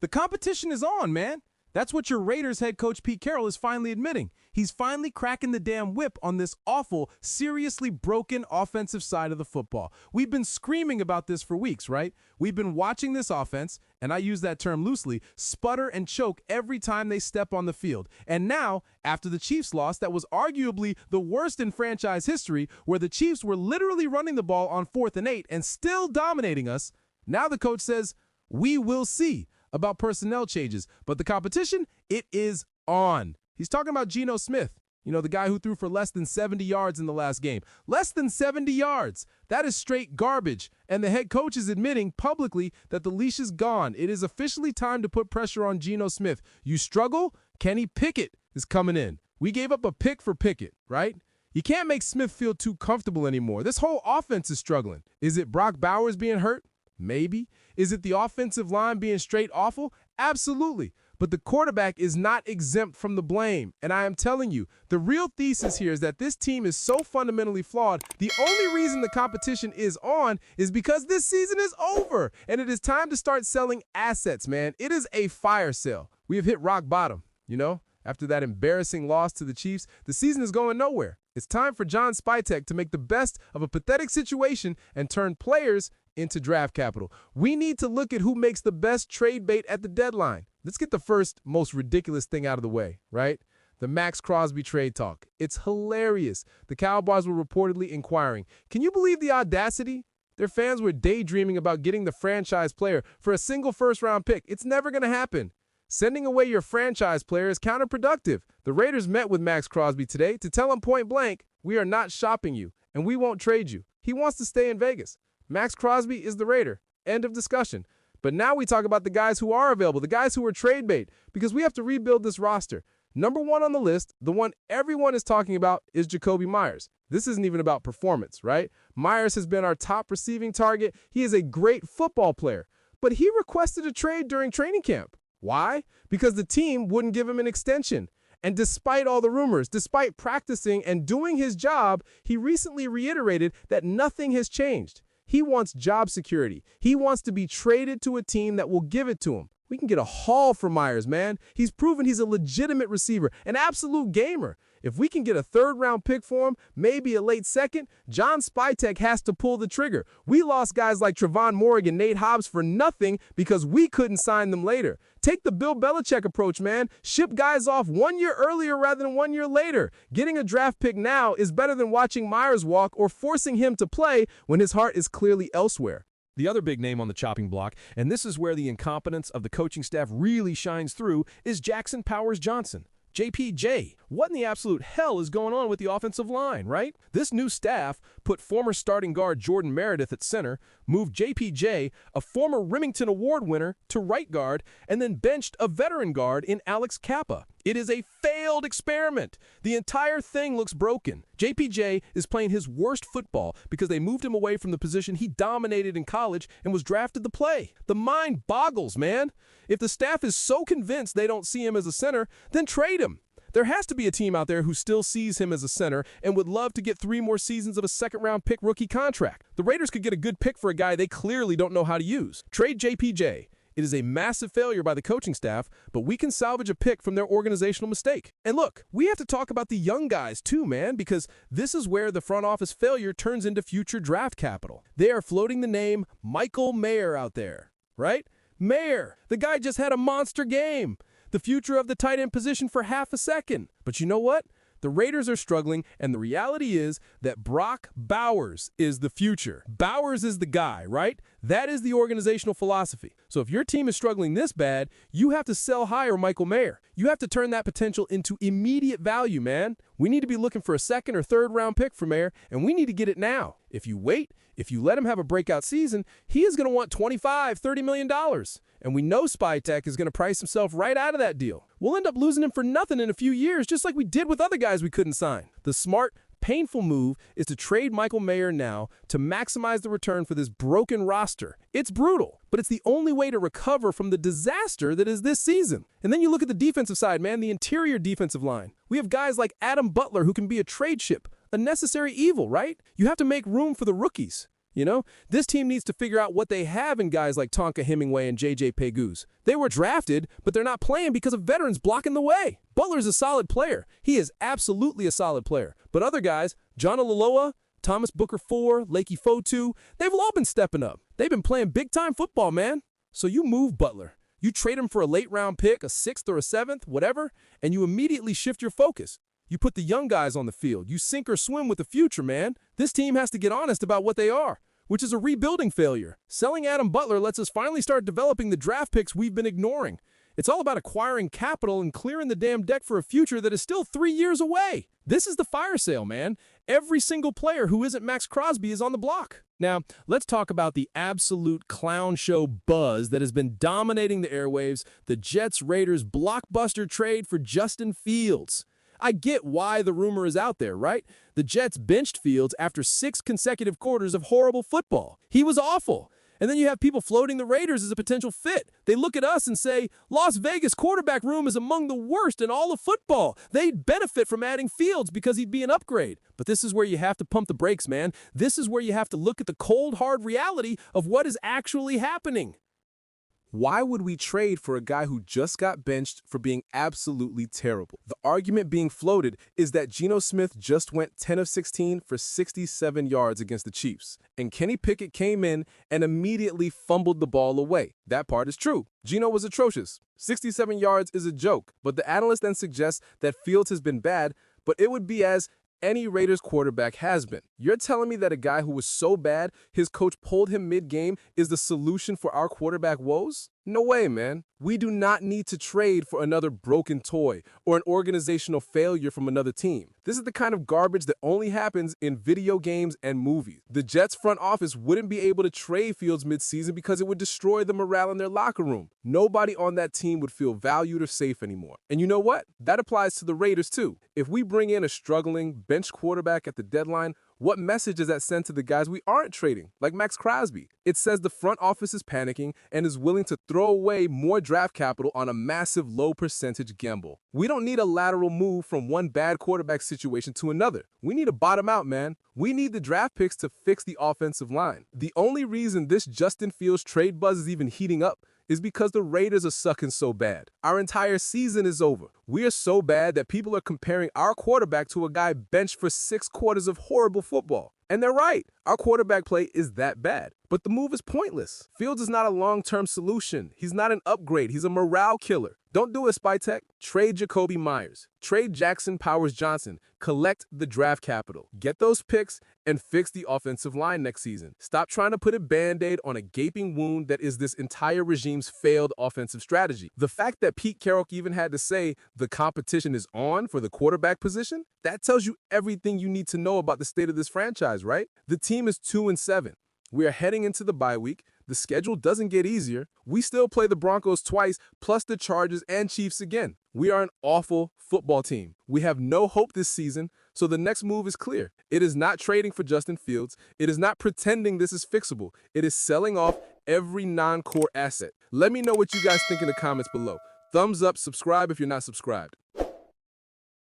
The competition is on, man. That's what your Raiders head coach Pete Carroll is finally admitting. He's finally cracking the damn whip on this awful, seriously broken offensive side of the football. We've been screaming about this for weeks, right? We've been watching this offense, and I use that term loosely, sputter and choke every time they step on the field. And now, after the Chiefs loss, that was arguably the worst in franchise history, where the Chiefs were literally running the ball on 4th and 8 and still dominating us, now the coach says, we will see about personnel changes, but the competition, it is on. He's talking about Geno Smith, the guy who threw for less than 70 yards in the last game. Less than 70 yards. That is straight garbage. And the head coach is admitting publicly that the leash is gone. It is officially time to put pressure on Geno Smith. You struggle? Kenny Pickett is coming in. We gave up a pick for Pickett, right? You can't make Smith feel too comfortable anymore. This whole offense is struggling. Is it Brock Bowers being hurt? Maybe. Is it the offensive line being straight awful? Absolutely. But the quarterback is not exempt from the blame. And I am telling you, the real thesis here is that this team is so fundamentally flawed. The only reason the competition is on is because this season is over. And it is time to start selling assets, man. It is a fire sale. We have hit rock bottom, After that embarrassing loss to the Chiefs, the season is going nowhere. It's time for John Spytek to make the best of a pathetic situation and turn players into draft capital. We need to look at who makes the best trade bait at the deadline. Let's get the first, most ridiculous thing out of the way, right? The Max Crosby trade talk. It's hilarious. The Cowboys were reportedly inquiring. Can you believe the audacity? Their fans were daydreaming about getting the franchise player for a single first-round pick. It's never going to happen. Sending away your franchise player is counterproductive. The Raiders met with Max Crosby today to tell him point blank, we are not shopping you, and we won't trade you. He wants to stay in Vegas. Max Crosby is the Raider. End of discussion. But now we talk about the guys who are available, the guys who are trade bait, because we have to rebuild this roster. Number one on the list, the one everyone is talking about, is Jakobi Meyers. This isn't even about performance, right? Meyers has been our top receiving target. He is a great football player, but he requested a trade during training camp. Why? Because the team wouldn't give him an extension. And despite all the rumors, despite practicing and doing his job, he recently reiterated that nothing has changed. He wants job security. He wants to be traded to a team that will give it to him. We can get a haul for Meyers, man. He's proven he's a legitimate receiver, an absolute gamer. If we can get a third-round pick for him, maybe a late second, John Spytek has to pull the trigger. We lost guys like Trevon Moehrig and Nate Hobbs for nothing because we couldn't sign them later. Take the Bill Belichick approach, man. Ship guys off 1 year earlier rather than 1 year later. Getting a draft pick now is better than watching Meyers walk or forcing him to play when his heart is clearly elsewhere. The other big name on the chopping block, and this is where the incompetence of the coaching staff really shines through, is Jackson Powers Johnson. JPJ, what in the absolute hell is going on with the offensive line, right? This new staff put former starting guard Jordan Meredith at center, moved JPJ, a former Remington Award winner, to right guard, and then benched a veteran guard in Alex Kappa. It is a failed experiment. The entire thing looks broken. JPJ is playing his worst football because they moved him away from the position he dominated in college and was drafted to play. The mind boggles, man. If the staff is so convinced they don't see him as a center, then trade him. There has to be a team out there who still sees him as a center and would love to get 3 more seasons of a second-round pick rookie contract. The Raiders could get a good pick for a guy they clearly don't know how to use. Trade JPJ. It is a massive failure by the coaching staff, but we can salvage a pick from their organizational mistake. And look, we have to talk about the young guys too, man, because this is where the front office failure turns into future draft capital. They are floating the name Michael Mayer out there, right? Mayer, the guy just had a monster game. The future of the tight end position for half a second. But you know what? The Raiders are struggling, and the reality is that Brock Bowers is the future. Bowers is the guy, right? That is the organizational philosophy. So if your team is struggling this bad, you have to sell higher Michael Mayer. You have to turn that potential into immediate value, man. We need to be looking for a second or third round pick for Mayer, and we need to get it now. If you wait, if you let him have a breakout season, he is going to want $25, $30 million. And we know Spytek is going to price himself right out of that deal. We'll end up losing him for nothing in a few years, just like we did with other guys we couldn't sign. The smart, painful move is to trade Michael Mayer now to maximize the return for this broken roster. It's brutal, but it's the only way to recover from the disaster that is this season. And then you look at the defensive side, man, the interior defensive line. We have guys like Adam Butler who can be a trade chip, a necessary evil, right? You have to make room for the rookies. You know, this team needs to figure out what they have in guys like Tonka Hemingway and J.J. Pegues. They were drafted, but they're not playing because of veterans blocking the way. Butler's a solid player. He is absolutely a solid player. But other guys, John Olaloa, Thomas Booker IV, Lakey Fotu, they've all been stepping up. They've been playing big-time football, man. So you move Butler. You trade him for a late-round pick, a 6th or a 7th, whatever, and you immediately shift your focus. You put the young guys on the field. You sink or swim with the future, man. This team has to get honest about what they are, which is a rebuilding failure. Selling Adam Butler lets us finally start developing the draft picks we've been ignoring. It's all about acquiring capital and clearing the damn deck for a future that is still 3 years away. This is the fire sale, man. Every single player who isn't Max Crosby is on the block. Now, let's talk about the absolute clown show buzz that has been dominating the airwaves, the Jets-Raiders blockbuster trade for Justin Fields. I get why the rumor is out there, right? The Jets benched Fields after 6 consecutive quarters of horrible football. He was awful. And then you have people floating the Raiders as a potential fit. They look at us and say, Las Vegas quarterback room is among the worst in all of football. They'd benefit from adding Fields because he'd be an upgrade. But this is where you have to pump the brakes, man. This is where you have to look at the cold, hard reality of what is actually happening. Why would we trade for a guy who just got benched for being absolutely terrible? The argument being floated is that Geno Smith just went 10 of 16 for 67 yards against the Chiefs, and Kenny Pickett came in and immediately fumbled the ball away. That part is true. Geno was atrocious. 67 yards is a joke, but the analyst then suggests that Fields has been bad, but it would be as any Raiders quarterback has been. You're telling me that a guy who was so bad, his coach pulled him mid-game is the solution for our quarterback woes? No way, man. We do not need to trade for another broken toy or an organizational failure from another team. This is the kind of garbage that only happens in video games and movies. The Jets front office wouldn't be able to trade Fields mid-season because it would destroy the morale in their locker room. Nobody on that team would feel valued or safe anymore. And you know what? That applies to the Raiders too. If we bring in a struggling bench quarterback at the deadline, what message does that send to the guys we aren't trading, like Max Crosby? It says the front office is panicking and is willing to throw away more draft capital on a massive low-percentage gamble. We don't need a lateral move from one bad quarterback situation to another. We need to bottom out, man. We need the draft picks to fix the offensive line. The only reason this Justin Fields trade buzz is even heating up is because the Raiders are sucking so bad. Our entire season is over. We are so bad that people are comparing our quarterback to a guy benched for 6 quarters of horrible football. And they're right. Our quarterback play is that bad. But the move is pointless. Fields is not a long-term solution. He's not an upgrade. He's a morale killer. Don't do it, Spytek. Trade Jakobi Meyers. Trade Jackson Powers-Johnson. Collect the draft capital. Get those picks and fix the offensive line next season. Stop trying to put a Band-Aid on a gaping wound that is this entire regime's failed offensive strategy. The fact that Pete Carroll even had to say the competition is on for the quarterback position, that tells you everything you need to know about the state of this franchise, right? The team is 2-7. We are heading into the bye week. The schedule doesn't get easier. We still play the Broncos twice, plus the Chargers and Chiefs again. We are an awful football team. We have no hope this season, so the next move is clear. It is not trading for Justin Fields. It is not pretending this is fixable. It is selling off every non-core asset. Let me know what you guys think in the comments below. Thumbs up, subscribe if you're not subscribed.